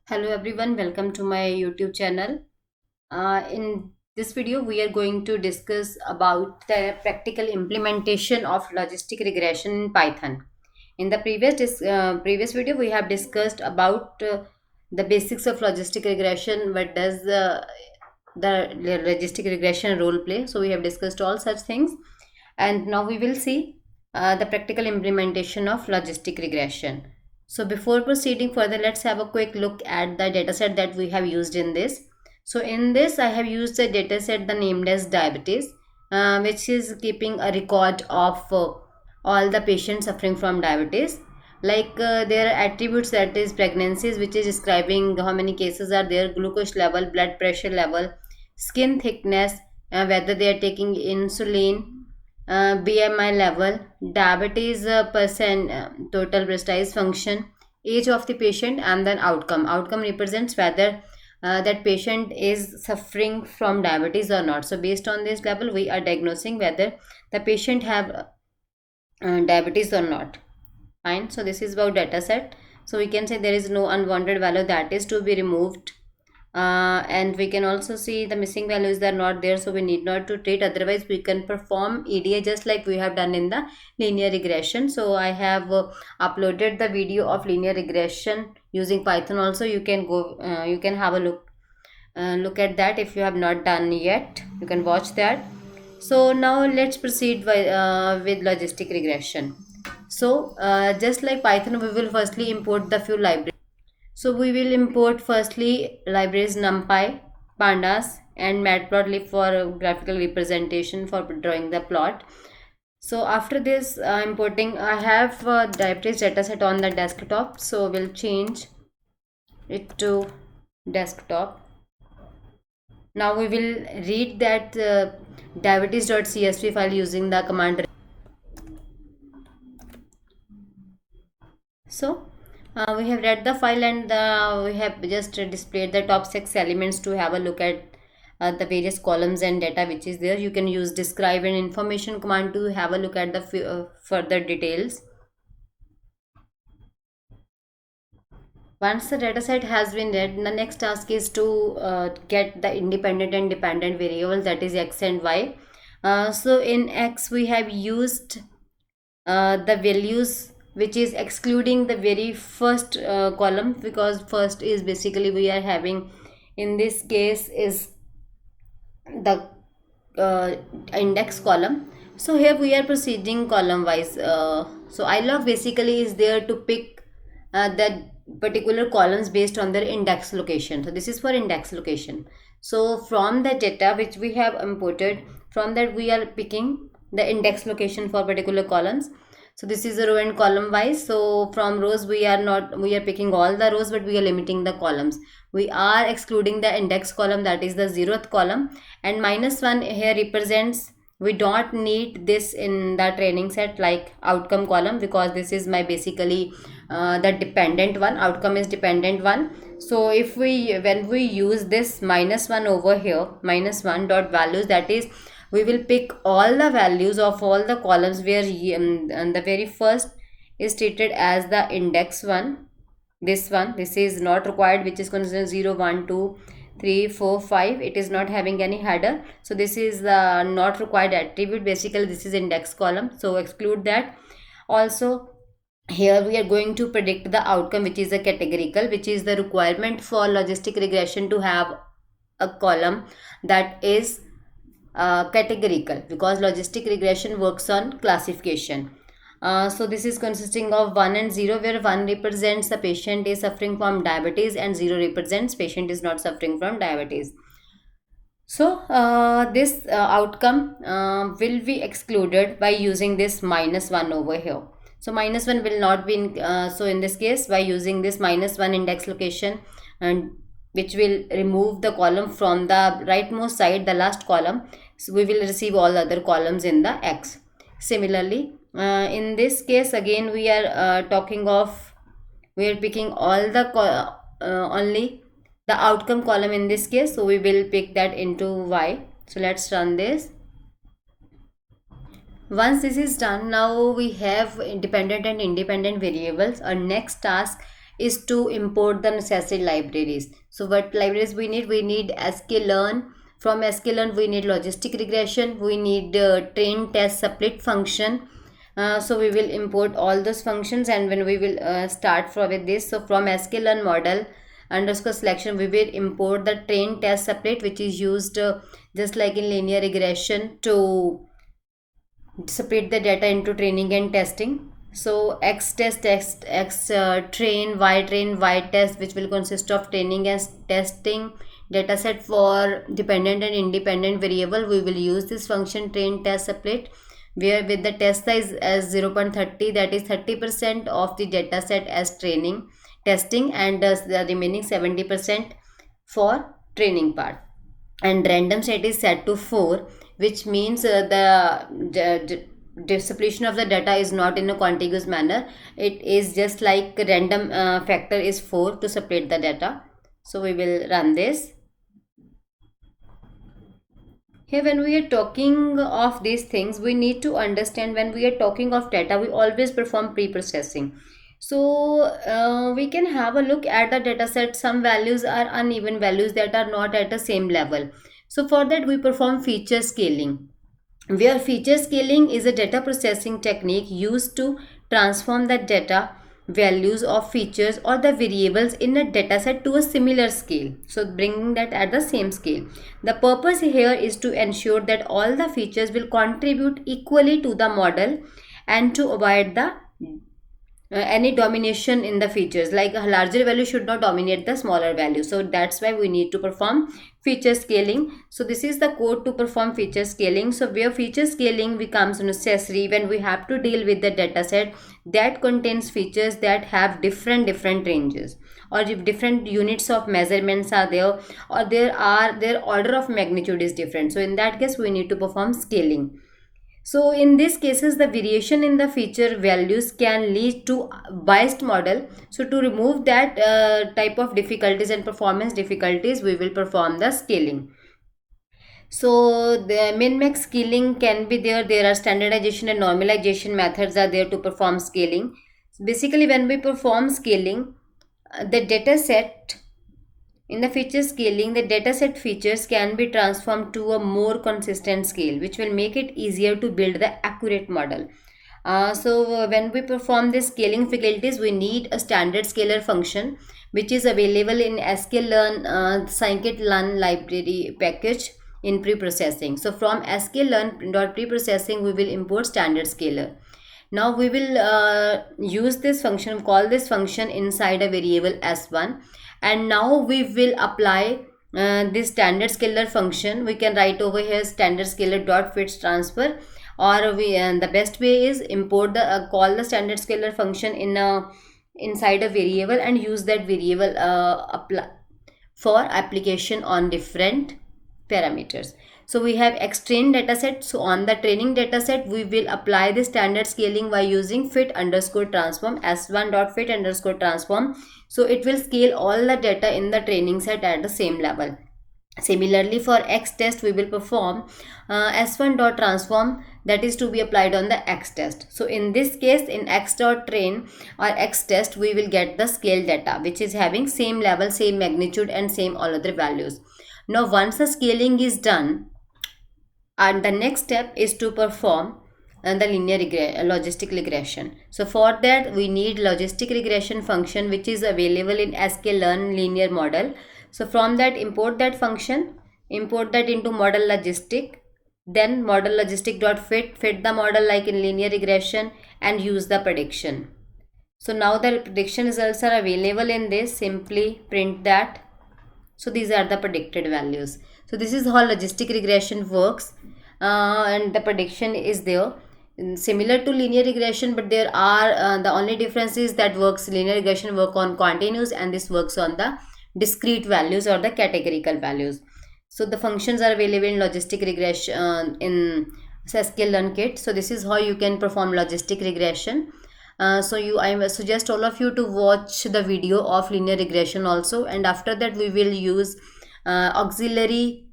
Hello everyone, welcome to my YouTube channel. In this video, we are going to discuss about the practical implementation of logistic regression in Python. In the previous video, we have discussed about the basics of logistic regression. What does the logistic regression role play? So we have discussed all such things, and now we will see the practical implementation of logistic regression. So before proceeding further, let's have a quick look at the dataset that we have used in this. So in this, I have used a dataset named as diabetes, which is keeping a record of all the patients suffering from diabetes. There are attributes, that is pregnancies, which is describing how many cases are there, glucose level, blood pressure level, skin thickness, whether they are taking insulin, BMI level, diabetes percent, total prestige function, age of the patient, and then outcome. Outcome represents whether that patient is suffering from diabetes or not. So based on this level, we are diagnosing whether the patient have diabetes or not. Fine. So this is about data set. So we can say there is no unwanted value that is to be removed, and we can also see the missing values are not there, so we need not to treat. Otherwise we can perform EDA just like we have done in the linear regression. So I have uploaded the video of linear regression using Python also. You can go, you can have a look at that. If you have not done yet, you can watch that. So now let's proceed with logistic regression. So just like Python, we will firstly import the few libraries. So we will import firstly libraries NumPy, Pandas, and Matplotlib for graphical representation for drawing the plot. So after this importing, I have diabetes dataset on the desktop. So we'll change it to desktop. Now we will read that diabetes.csv file using the command. So we have read the file, and we have just displayed the top 6 elements to have a look at the various columns and data which is there. You can use describe and information command to have a look at the further details. Once the dataset has been read, the next task is to get the independent and dependent variables, that is x and y. So in x we have used the values which is excluding the very first column, because first is basically we are having, in this case, is the index column. So here we are proceeding column wise. So ilog basically is there to pick the particular columns based on their index location. So this is for index location. So from the data which we have imported, from that we are picking the index location for particular columns. So this is a row and column wise. So from rows we are picking all the rows, but we are limiting the columns. We are excluding the index column, that is the 0th column, and -1 here represents we don't need this in the training set like outcome column, because this is my basically the dependent one. Outcome is dependent one. So if when we use this -1 over here, -1 dot values, that is we will pick all the values of all the columns where and the very first is treated as the index one. This is not required, which is considered 0 1 2 3 4 5. It is not having any header, so this is the not required attribute. Basically this is index column, so exclude that. Also here we are going to predict the outcome, which is a categorical, which is the requirement for logistic regression to have a column that is categorical, because logistic regression works on classification. So this is consisting of 1 and 0, where 1 represents the patient is suffering from diabetes and 0 represents patient is not suffering from diabetes. So this outcome will be excluded by using this -1 over here. So -1 will not be so in this case, by using this -1 index location, and which will remove the column from the rightmost side, the last column. So we will receive all other columns in the X. Similarly, in this case again we are we are picking all the only the outcome column in this case, so we will pick that into Y. So let's run this. Once this is done, now we have independent and independent variables. Our next task is to import the necessary libraries. So what libraries we need? We need sklearn. From sklearn we need logistic regression, we need train test split function. So we will import all those functions, and when we will start from with this, so from sklearn model underscore selection we will import the train test split, which is used just like in linear regression to split the data into training and testing. So x test, x train, y test, which will consist of training and testing dataset for dependent and independent variable. We will use this function train test split, where with the test size as 0.30, that is 30% of the dataset as training testing, and the remaining 70% for training part. And random set is set to 4, which means the distribution of the data is not in a contiguous manner. It is just like random factor is 4 to separate the data. So we will run this. Here, when we are talking of these things, we need to understand, when we are talking of data, we always perform pre-processing. So we can have a look at the data set. Some values are uneven values that are not at the same level. So for that we perform feature scaling, where feature scaling is a data processing technique used to transform the data values of features or the variables in a dataset to a similar scale, so bringing that at the same scale. The purpose here is to ensure that all the features will contribute equally to the model and to avoid the any domination in the features, like a larger value should not dominate the smaller value. So that's why we need to perform feature scaling. So this is the code to perform feature scaling. So where feature scaling becomes necessary when we have to deal with the dataset that contains features that have different ranges, or if different units of measurements are there, or their order of magnitude is different. So in that case we need to perform scaling. So in these cases, the variation in the feature values can lead to biased model. So to remove that type of difficulties and performance difficulties, we will perform the scaling. So the min-max scaling can be there. There are standardization and normalization methods are there to perform scaling. Basically, when we perform scaling, the data set in the feature scaling, the dataset features can be transformed to a more consistent scale, which will make it easier to build the accurate model. So when we perform the scaling faculties, we need a standard scalar function, which is available in sklearn scikit-learn library package in pre-processing. So from sklearn.preprocessing, we will import standard scalar. Now we will use this function, call this function inside a variable s1, and now we will apply this standard scalar function. We can write over here standard scalar dot fits transfer, or we the best way is import the call the standard scalar function in inside a variable and use that variable apply for application on different parameters. So we have x-train dataset. So on the training dataset, we will apply the standard scaling by using fit underscore transform, s1 dot fit underscore transform. So it will scale all the data in the training set at the same level. Similarly, for x test, we will perform s1 dot transform, that is to be applied on the x test. So in this case, in x dot train or x test, we will get the scale data, which is having same level, same magnitude, and same all other values. Now once the scaling is done, and the next step is to perform the logistic regression. So for that we need logistic regression function, which is available in sklearn linear model. So from that, import that function, import that into model logistic, then model logistic dot fit the model like in linear regression, and use the prediction. So now the prediction results are available in this. Simply print that. So these are the predicted values. So this is how logistic regression works, and the prediction is there. Similar to linear regression, but there are the only difference is that linear regression work on continuous, and this works on the discrete values or the categorical values. So the functions are available in logistic regression in sklearn kit. So this is how you can perform logistic regression. I suggest all of you to watch the video of linear regression also, and after that we will use auxiliary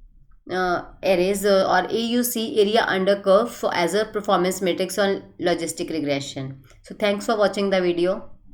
arrays or AUC, area under curve, as a performance matrix on logistic regression. So thanks for watching the video.